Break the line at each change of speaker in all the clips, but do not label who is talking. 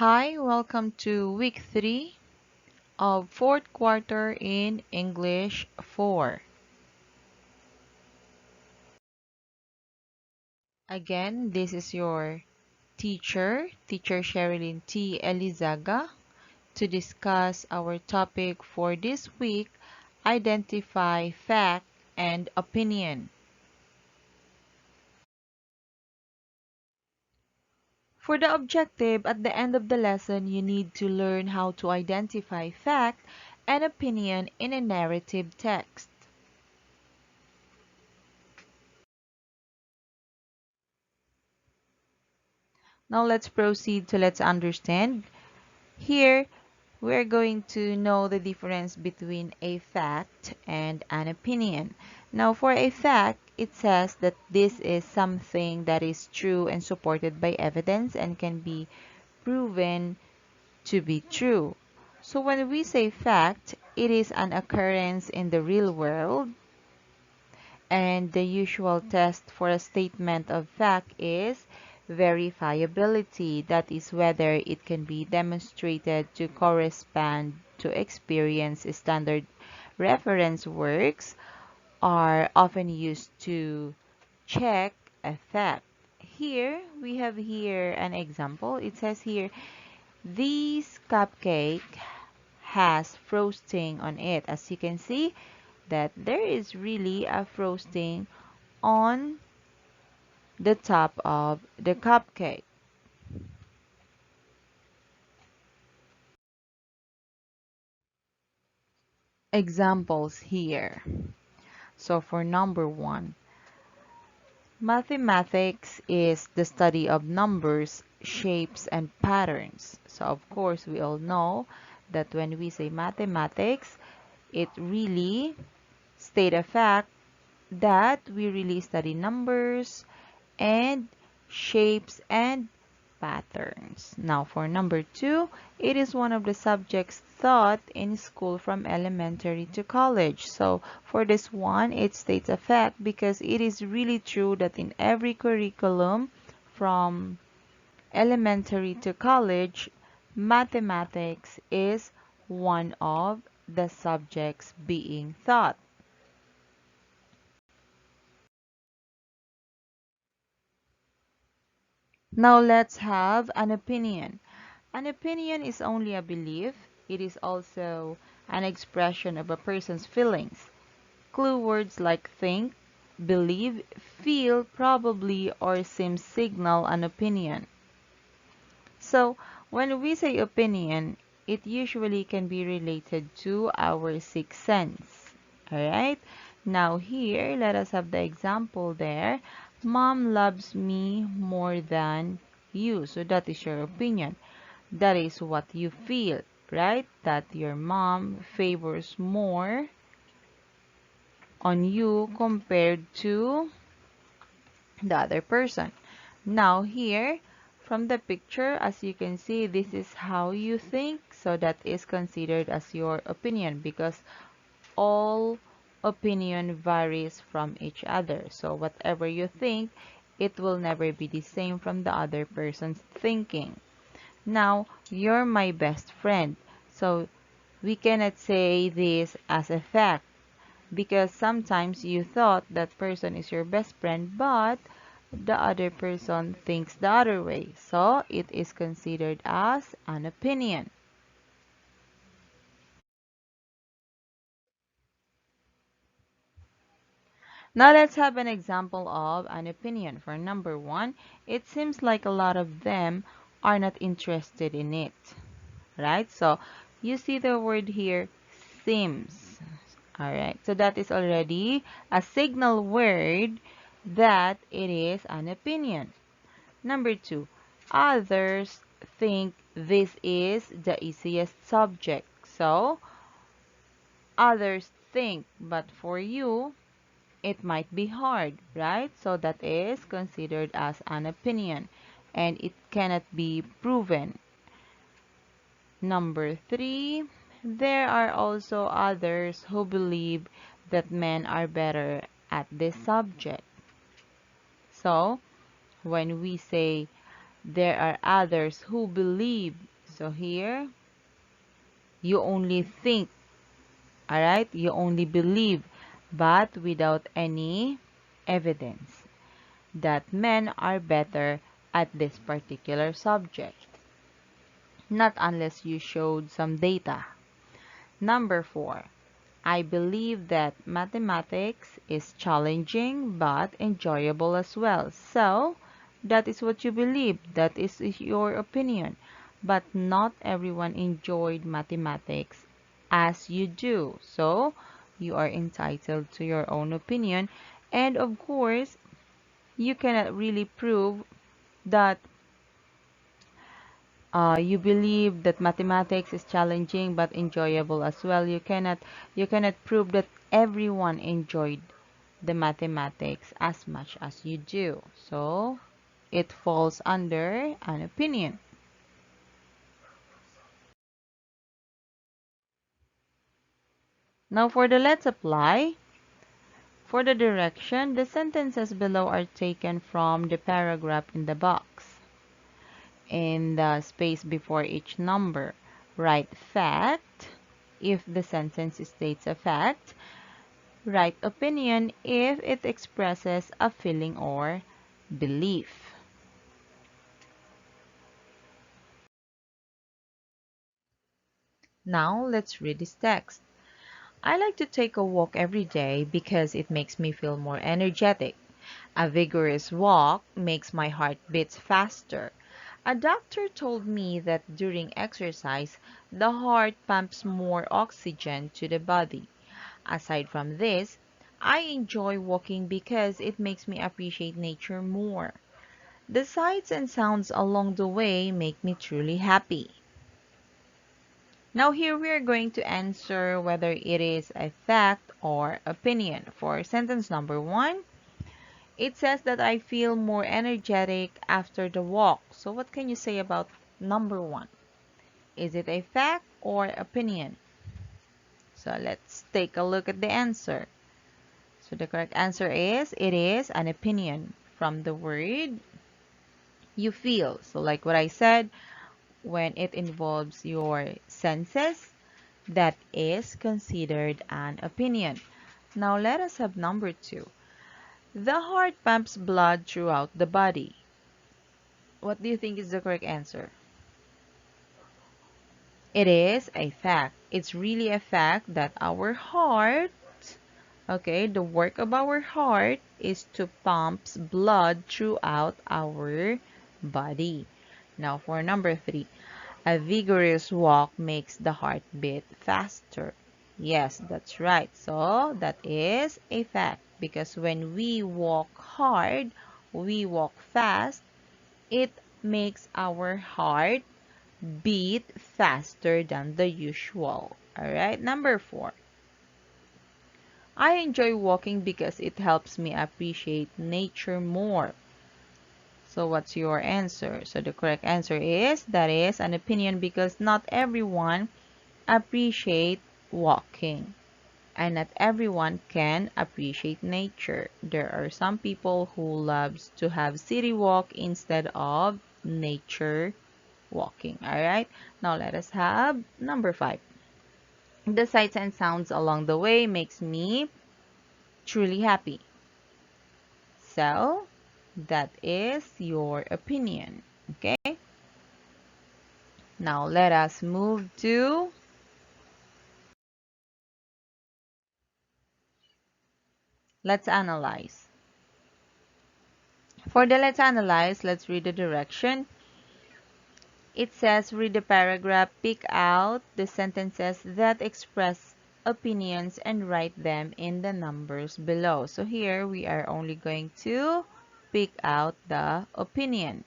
Hi, welcome to week 3 of fourth quarter in English 4. Again, this is your teacher Sherilyn T. Elizaga, to discuss our topic for this week, identify fact and opinion. For the objective, at the end of the lesson, you need to learn how to identify fact and opinion in a narrative text. Now let's proceed to let's understand. Here, we're going to know the difference between a fact and an opinion. Now, for a fact, it says that this is something that is true and supported by evidence and can be proven to be true. So when we say fact, it is an occurrence in the real world, and the usual test for a statement of fact is verifiability. That is whether it can be demonstrated to correspond to experience. Standard reference works are often used to check a fact. Here, we have here an example. It says here, this cupcake has frosting on it. As you can see, that there is really a frosting on the top of the cupcake. Examples here. So for number 1, mathematics is the study of numbers, shapes, and patterns. So of course, we all know that when we say mathematics, it really state a fact that we really study numbers and shapes and patterns. Now for number 2, it is one of the subjects taught in school from elementary to college. So for this one, it states a fact because it is really true that in every curriculum from elementary to college, mathematics is one of the subjects being taught. Now let's have an opinion. An opinion is only a belief. It is also an expression of a person's feelings. Clue words like think, believe, feel, probably, or seem signal an opinion. So, when we say opinion, it usually can be related to our sixth sense. Alright? Now here, let us have the example there. Mom loves me more than you. So that is your opinion. That is what you feel, right? That your mom favors more on you compared to the other person. Now here, from the picture, as you can see, this is how you think. So that is considered as your opinion because all opinion varies from each other. So whatever you think, it will never be the same from the other person's thinking. Now, you're my best friend. So we cannot say this as a fact because sometimes you thought that person is your best friend, but the other person thinks the other way. So it is considered as an opinion. Now let's have an example of an opinion. For number 1, it seems like a lot of them are not interested in it. Right? So you see the word here, seems. Alright, so that is already a signal word that it is an opinion. Number 2, others think this is the easiest subject. So, others think, but for you, it might be hard, right? So that is considered as an opinion and it cannot be proven. Number 3, there are also others who believe that men are better at this subject. So, when we say There are others who believe. So here, you only think, alright? You only believe, but without any evidence that men are better at this particular subject. Not unless you showed some data. Number 4. I believe that mathematics is challenging but enjoyable as well. So, that is what you believe. That is your opinion. But not everyone enjoyed mathematics as you do. So, you are entitled to your own opinion. And of course, you cannot really prove that you believe that mathematics is challenging but enjoyable as well. You cannot prove that everyone enjoyed the mathematics as much as you do. So it falls under an opinion. Now for the let's apply. For the direction, the sentences below are taken from the paragraph in the box. In the space before each number, write fact if the sentence states a fact. Write opinion if it expresses a feeling or belief. Now let's read this text. I like to take a walk every day because it makes me feel more energetic. A vigorous walk makes my heart beat faster. A doctor told me that during exercise, the heart pumps more oxygen to the body. Aside from this, I enjoy walking because it makes me appreciate nature more. The sights and sounds along the way make me truly happy. Now here we are going to answer whether it is a fact or opinion. For sentence number 1, it says that I feel more energetic after the walk. So what can you say about number 1? Is it a fact or opinion? So let's take a look at the answer. So the correct answer is, it is an opinion from the word you feel. So like what I said, when it involves your senses, that is considered an opinion. Now let us have number 2. The heart pumps blood throughout the body. What do you think is the correct answer? It is a fact. It's really a fact that our heart, okay, the work of our heart is to pump blood throughout our body. Now for number 3, a vigorous walk makes the heart beat faster. Yes, that's right. So that is a fact because when we walk hard, we walk fast, it makes our heart beat faster than the usual. Alright, number 4. I enjoy walking because it helps me appreciate nature more. So what's your answer? So the correct answer is, that is an opinion because not everyone appreciate walking. And not everyone can appreciate nature. There are some people who loves to have city walk instead of nature walking. Alright, now let us have number 5. The sights and sounds along the way makes me truly happy. So, that is your opinion. Okay, now let us move to let's analyze. For the let's analyze, let's read the direction. It says read the paragraph, pick out the sentences that express opinions and write them in the numbers below. So here we are only going to pick out the opinion.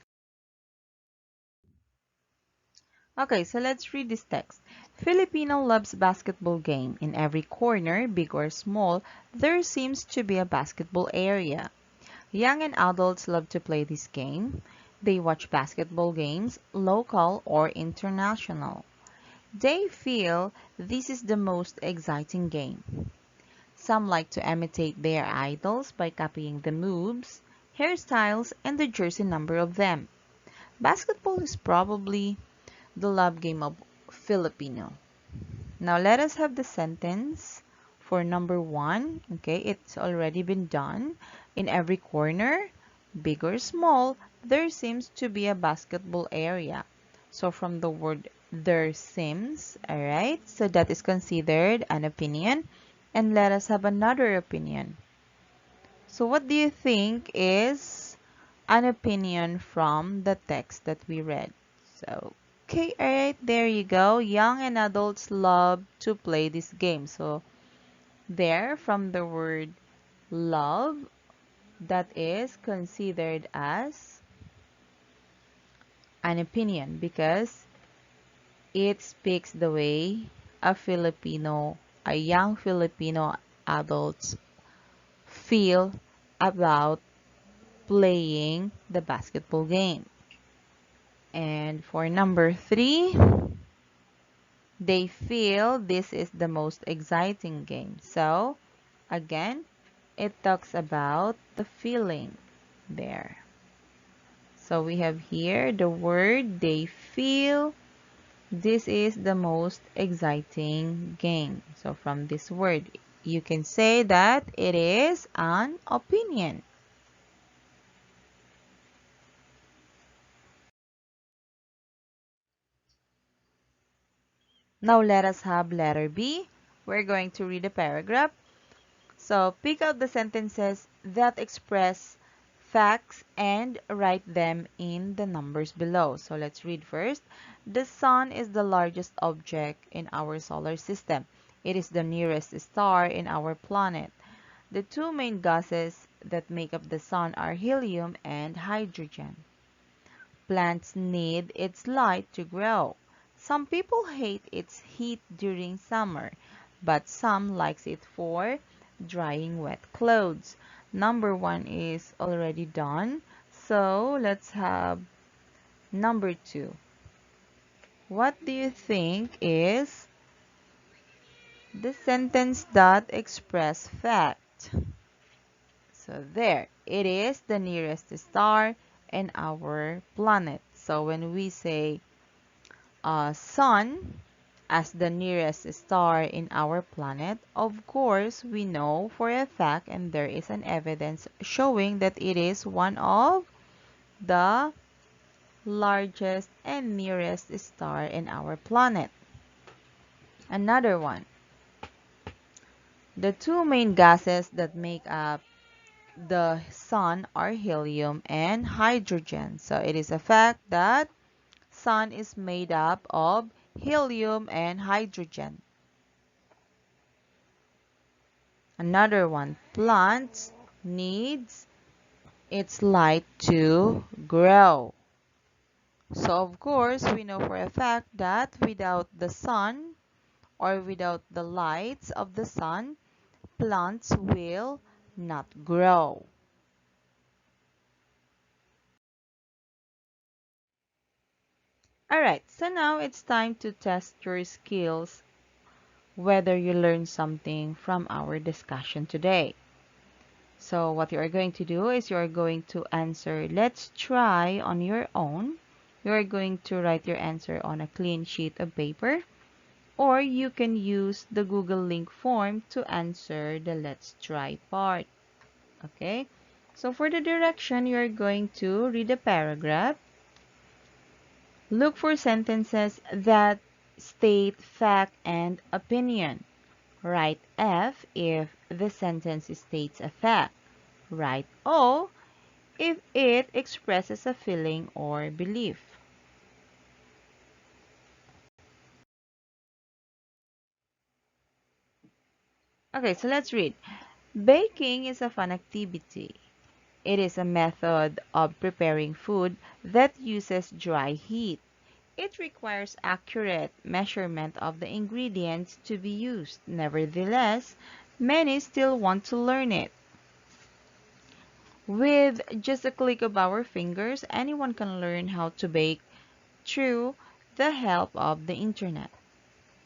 Okay, so let's read this text. Filipino loves basketball game. In every corner, big or small, there seems to be a basketball area. Young and adults love to play this game. They watch basketball games, local or international. They feel this is the most exciting game. Some like to imitate their idols by copying the moves, hairstyles, and the jersey number of them. Basketball is probably the love game of Filipino. Now let us have the sentence for number one. Okay, it's already been done. In every corner, big or small, there seems to be a basketball area. So from the word there seems, alright, so that is considered an opinion. And let us have another opinion. So what do you think is an opinion from the text that we read? So, okay, alright, there you go. Young and adults love to play this game. So, there from the word love, that is considered as an opinion because it speaks the way a young Filipino adults feel about playing the basketball game. And for number three, they feel this is the most exciting game. So, again, it talks about the feeling there. So we have here the word they feel this is the most exciting game. So from this word, you can say that it is an opinion. Now let us have letter B. We're going to read a paragraph. So pick out the sentences that express facts and write them in the numbers below. So let's read first. The sun is the largest object in our solar system. It is the nearest star in our planet. The two main gases that make up the sun are helium and hydrogen. Plants need its light to grow. Some people hate its heat during summer, but some likes it for drying wet clothes. Number one is already done. So let's have number two. What do you think is the sentence that express fact? So there, it is the nearest star in our planet. So when we say sun as the nearest star in our planet, of course, we know for a fact and there is an evidence showing that it is one of the largest and nearest star in our planet. Another one. The two main gases that make up the sun are helium and hydrogen. So it is a fact that sun is made up of helium and hydrogen. Another one, plants needs its light to grow. So of course, we know for a fact that without the sun or without the lights of the sun, plants will not grow. Alright, so now it's time to test your skills, whether you learned something from our discussion today. So what you are going to do is you are going to answer, let's try on your own. You are going to write your answer on a clean sheet of paper, or you can use the Google link form to answer the let's try part. Okay? So for the direction, you are going to read a paragraph. Look for sentences that state fact and opinion. Write F if the sentence states a fact. Write O if it expresses a feeling or belief. Okay, so let's read. Baking is a fun activity. It is a method of preparing food that uses dry heat. It requires accurate measurement of the ingredients to be used. Nevertheless, many still want to learn it. With just a click of our fingers, anyone can learn how to bake through the help of the internet.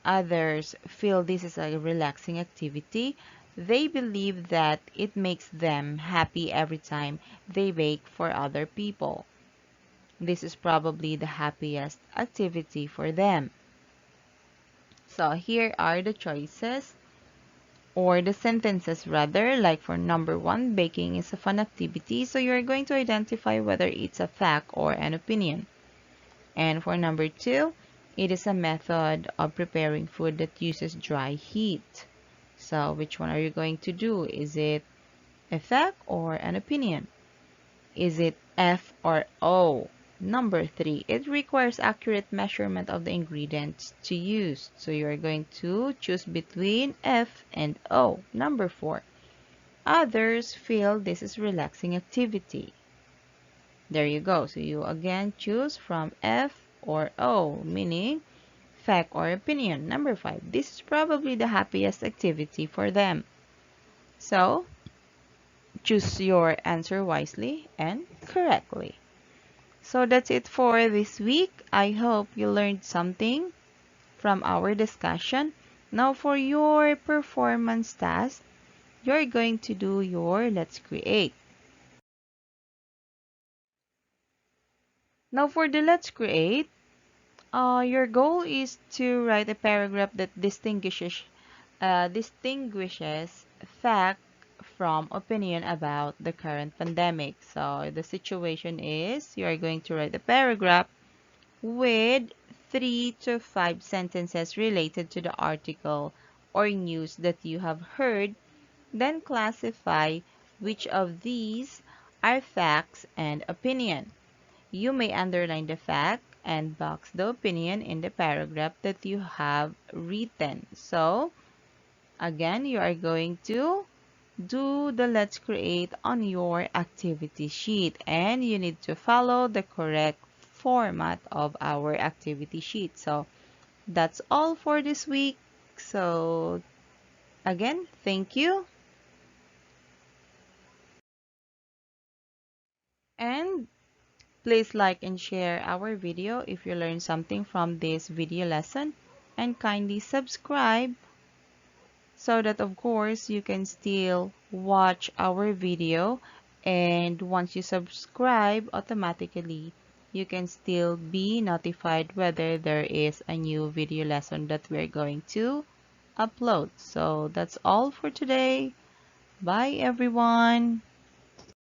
Others feel this is a relaxing activity. They believe that it makes them happy every time they bake for other people. This is probably the happiest activity for them. So here are the choices, or the sentences rather. Like for number one, baking is a fun activity. So you're going to identify whether it's a fact or an opinion. And for number two, it is a method of preparing food that uses dry heat. So which one are you going to do? Is it a fact or an opinion? Is it F or O? Number three, it requires accurate measurement of the ingredients to use. So you are going to choose between F and O. Number four, others feel this is relaxing activity. There you go. So you again choose from F or O, meaning fact or opinion. Number five, this is probably the happiest activity for them. So choose your answer wisely and correctly. So that's it for this week. I hope you learned something from our discussion. Now for your performance task, you're going to do your Let's Create. Now for the Let's Create, your goal is to write a paragraph that distinguishes fact from opinion about the current pandemic. So the situation is you are going to write a paragraph with 3 to 5 sentences related to the article or news that you have heard, then classify which of these are facts and opinion. You may underline the fact and box the opinion in the paragraph that you have written. So, again, you are going to do the Let's Create on your activity sheet, and you need to follow the correct format of our activity sheet. So that's all for this week. So again, thank you, and please like and share our video if you learned something from this video lesson, and kindly subscribe so that of course you can still watch our video, and once you subscribe, automatically you can still be notified whether there is a new video lesson that we're going to upload. So that's all for today. Bye everyone.